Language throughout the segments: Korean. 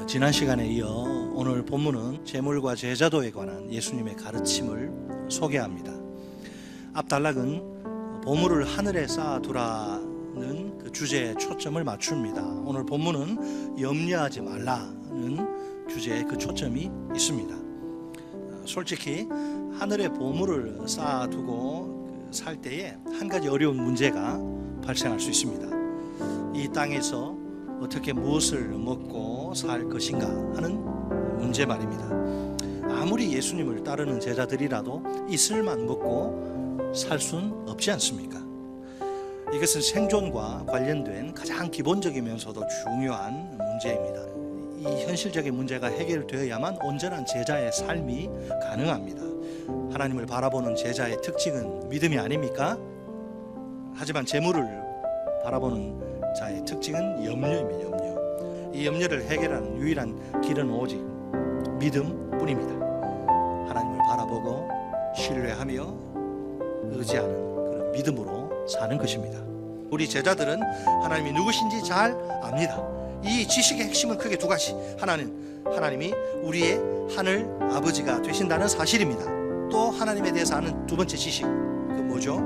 지난 시간에 이어 오늘 본문은 재물과 제자도에 관한 예수님의 가르침을 소개합니다. 앞단락은 보물을 하늘에 쌓아두라는 그 주제에 초점을 맞춥니다. 오늘 본문은 염려하지 말라는 주제에 그 초점이 있습니다. 솔직히 하늘에 보물을 쌓아두고 살 때에 한 가지 어려운 문제가 발생할 수 있습니다. 이 땅에서 어떻게 무엇을 먹고 살 것인가 하는 문제 말입니다. 아무리 예수님을 따르는 제자들이라도 이슬만 먹고 살 수는 없지 않습니까? 이것은 생존과 관련된 가장 기본적이면서도 중요한 문제입니다. 이 현실적인 문제가 해결되어야만 온전한 제자의 삶이 가능합니다. 하나님을 바라보는 제자의 특징은 믿음이 아닙니까? 하지만 재물을 바라보는 자의 특징은 염려입니다. 염려. 이 염려를 해결하는 유일한 길은 오직 믿음뿐입니다. 하나님을 바라보고 신뢰하며 의지하는 그런 믿음으로 사는 것입니다. 우리 제자들은 하나님이 누구신지 잘 압니다. 이 지식의 핵심은 크게 두 가지. 하나님이 우리의 하늘 아버지가 되신다는 사실입니다. 또 하나님에 대해서 아는 두 번째 지식, 그 뭐죠?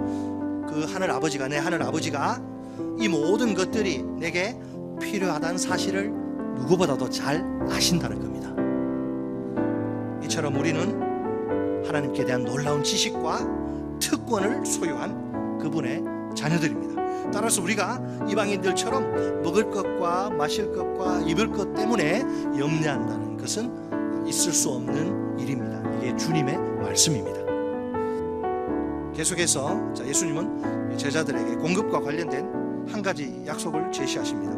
그 하늘 아버지가, 내 하늘 아버지가 이 모든 것들이 내게 필요하다는 사실을 누구보다도 잘 아신다는 겁니다. 이처럼 우리는 하나님께 대한 놀라운 지식과 특권을 소유한 그분의 자녀들입니다. 따라서 우리가 이방인들처럼 먹을 것과 마실 것과 입을 것 때문에 염려한다는 것은 있을 수 없는 일입니다. 이게 주님의 말씀입니다. 계속해서 예수님은 제자들에게 공급과 관련된 한 가지 약속을 제시하십니다.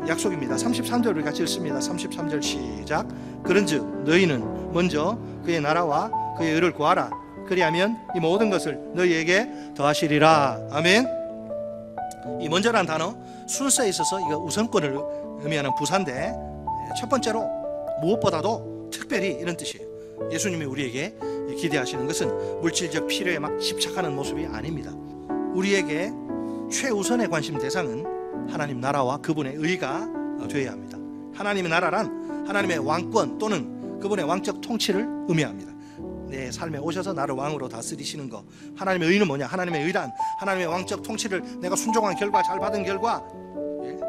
약속입니다. 33절 우리 같이 읽습니다. 33절 시작. 그런즉 너희는 먼저 그의 나라와 그의 의를 구하라. 그리하면 이 모든 것을 너희에게 더하시리라. 아멘. 이 먼저라는 단어 순서에 있어서 이거 우선권을 의미하는 부사인데, 첫 번째로 무엇보다도 특별히 이런 뜻이에요. 예수님이 우리에게 기대하시는 것은 물질적 필요에 막 집착하는 모습이 아닙니다. 우리에게 최우선의 관심 대상은 하나님 나라와 그분의 의가 되어야 합니다. 하나님의 나라란 하나님의 왕권 또는 그분의 왕적 통치를 의미합니다. 내 삶에 오셔서 나를 왕으로 다스리시는 것. 하나님의 의는 뭐냐? 하나님의 의란 하나님의 왕적 통치를 내가 순종한 결과, 잘 받은 결과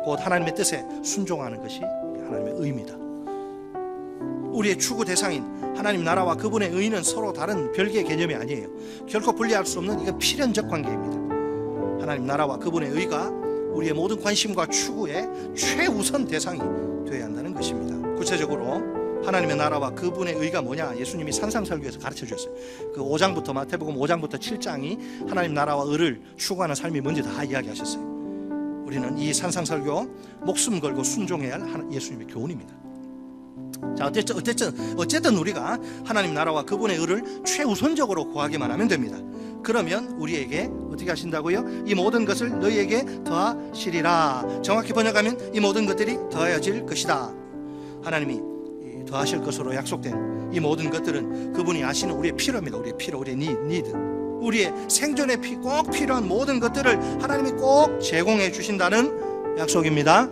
곧 하나님의 뜻에 순종하는 것이 하나님의 의입니다. 우리의 추구 대상인 하나님 나라와 그분의 의는 서로 다른 별개의 개념이 아니에요. 결코 분리할 수 없는 이거 필연적 관계입니다. 하나님 나라와 그분의 의가 우리의 모든 관심과 추구의 최우선 대상이 되어야 한다는 것입니다. 구체적으로 하나님의 나라와 그분의 의가 뭐냐? 예수님이 산상설교에서 가르쳐 주셨어요. 그 5장부터 마태복음 5장부터 7장이 하나님 나라와 의를 추구하는 삶이 뭔지 다 이야기하셨어요. 우리는 이 산상설교 목숨 걸고 순종해야 할 예수님의 교훈입니다. 자, 어쨌든 우리가 하나님 나라와 그분의 의를 최우선적으로 구하기만 하면 됩니다. 그러면 우리에게 어떻게 하신다고요? 이 모든 것을 너희에게 더하시리라. 정확히 번역하면 이 모든 것들이 더하여질 것이다. 하나님이 더하실 것으로 약속된 이 모든 것들은 그분이 아시는 우리의 필요입니다. 우리의 필요, 우리의 니드, 우리의 생존에 꼭 필요한 모든 것들을 하나님이 꼭 제공해 주신다는 약속입니다.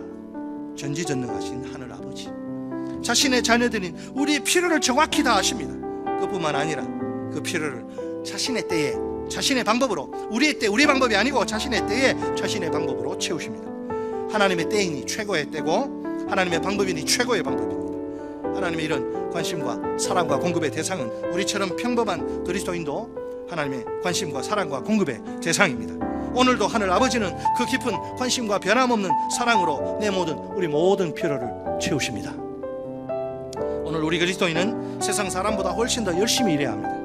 전지전능하신 하늘 아버지, 자신의 자녀들인 우리의 필요를 정확히 다 아십니다. 그뿐만 아니라 그 필요를 자신의 때에 자신의 방법으로, 우리의 때, 우리의 방법이 아니고 자신의 때에 자신의 방법으로 채우십니다. 하나님의 때이니 최고의 때고 하나님의 방법이니 최고의 방법입니다. 하나님의 이런 관심과 사랑과 공급의 대상은 우리처럼 평범한 그리스도인도 하나님의 관심과 사랑과 공급의 대상입니다. 오늘도 하늘 아버지는 그 깊은 관심과 변함없는 사랑으로 우리 모든 필요를 채우십니다. 오늘 우리 그리스도인은 세상 사람보다 훨씬 더 열심히 일해야 합니다.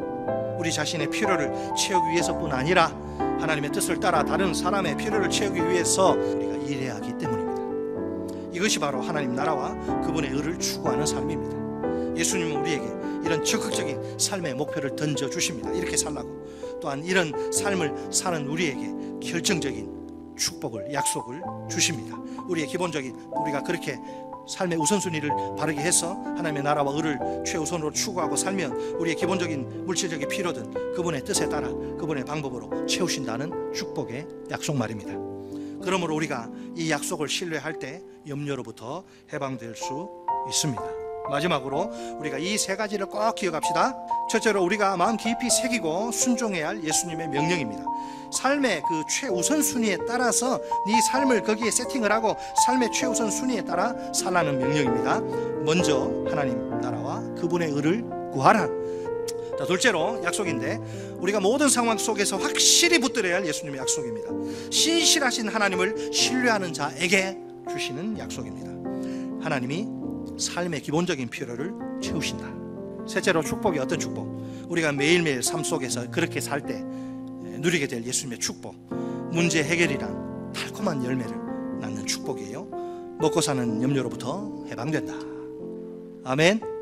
우리 자신의 필요를 채우기 위해서뿐 아니라 하나님의 뜻을 따라 다른 사람의 필요를 채우기 위해서 우리가 일해야 하기 때문입니다. 이것이 바로 하나님 나라와 그분의 의를 추구하는 삶입니다. 예수님은 우리에게 이런 적극적인 삶의 목표를 던져주십니다. 이렇게 살라고. 또한 이런 삶을 사는 우리에게 결정적인 축복을, 약속을 주십니다. 우리의 기본적인, 우리가 그렇게 삶의 우선순위를 바르게 해서 하나님의 나라와 의를 최우선으로 추구하고 살면 우리의 기본적인 물질적인 필요든 그분의 뜻에 따라 그분의 방법으로 채우신다는 축복의 약속 말입니다. 그러므로 우리가 이 약속을 신뢰할 때 염려로부터 해방될 수 있습니다. 마지막으로 우리가 이 세 가지를 꼭 기억합시다. 첫째로 우리가 마음 깊이 새기고 순종해야 할 예수님의 명령입니다. 삶의 그 최우선 순위에 따라서 네 삶을 거기에 세팅을 하고 삶의 최우선 순위에 따라 살라는 명령입니다. 먼저 하나님 나라와 그분의 의를 구하라. 자, 둘째로 약속인데 우리가 모든 상황 속에서 확실히 붙들어야 할 예수님의 약속입니다. 신실하신 하나님을 신뢰하는 자에게 주시는 약속입니다. 하나님이 삶의 기본적인 필요를 채우신다. 셋째로 축복이 어떤 축복? 우리가 매일매일 삶 속에서 그렇게 살 때 누리게 될 예수님의 축복, 문제 해결이란 달콤한 열매를 낳는 축복이에요. 먹고 사는 염려로부터 해방된다. 아멘.